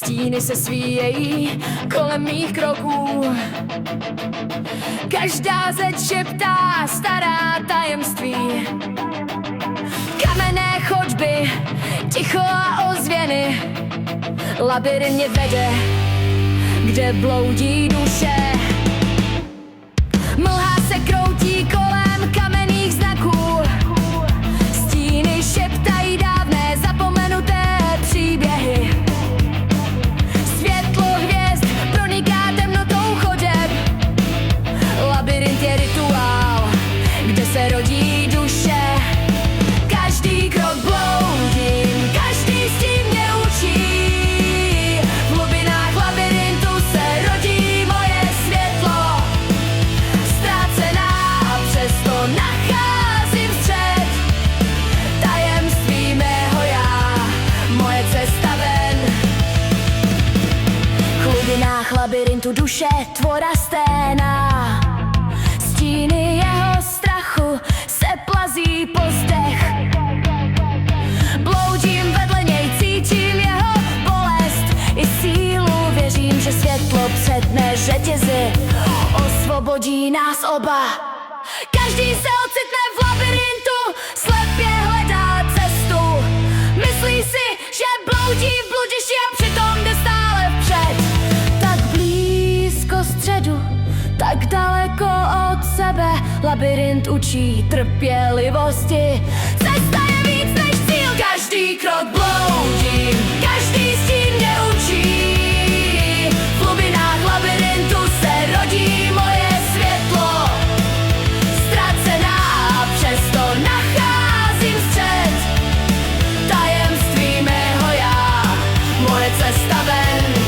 Stíny se svíjejí kolem mých kroků. Každá zeď šeptá stará tajemství. Kamenné chodby, ticho a ozvěny. Labyrint mě vede, kde bloudí duše. Mlha se kroutí kolem kamenných znaků. Stíny šeptají dávné zapomenuté příběhy. Světlo hvězd proniká temnotou chodeb. Labyrint je rituál, kde se rodí duše. Každý krok bloudím, každý stín mě učí. V hlubinách labyrintu se rodí moje světlo. Ztrácená a přesto nacházím střed. Tajemství mého já, moje cesta ven. V hlubinách labyrintu duše tvora sténa. Stíny jeho strachu se plazí po zdech. Bloudím vedle něj, cítím jeho bolest i sílu. Věřím, že světlo předne řetězy osvobodí nás oba. Každý se ocitne v labyrintu, slepě hledá cestu. Myslí si, že bloudí v bludišti a přitom jde stále vpřed. Tak blízko středu, tak daleko od sebe. Labyrint učí trpělivosti. Cesta je víc než cíl. Každý krok bloudím, každý stín mě učí. V hlubinách labyrintu se rodí moje světlo. Ztracená a přesto nacházím střed. Tajemství mého já, moje cesta ven.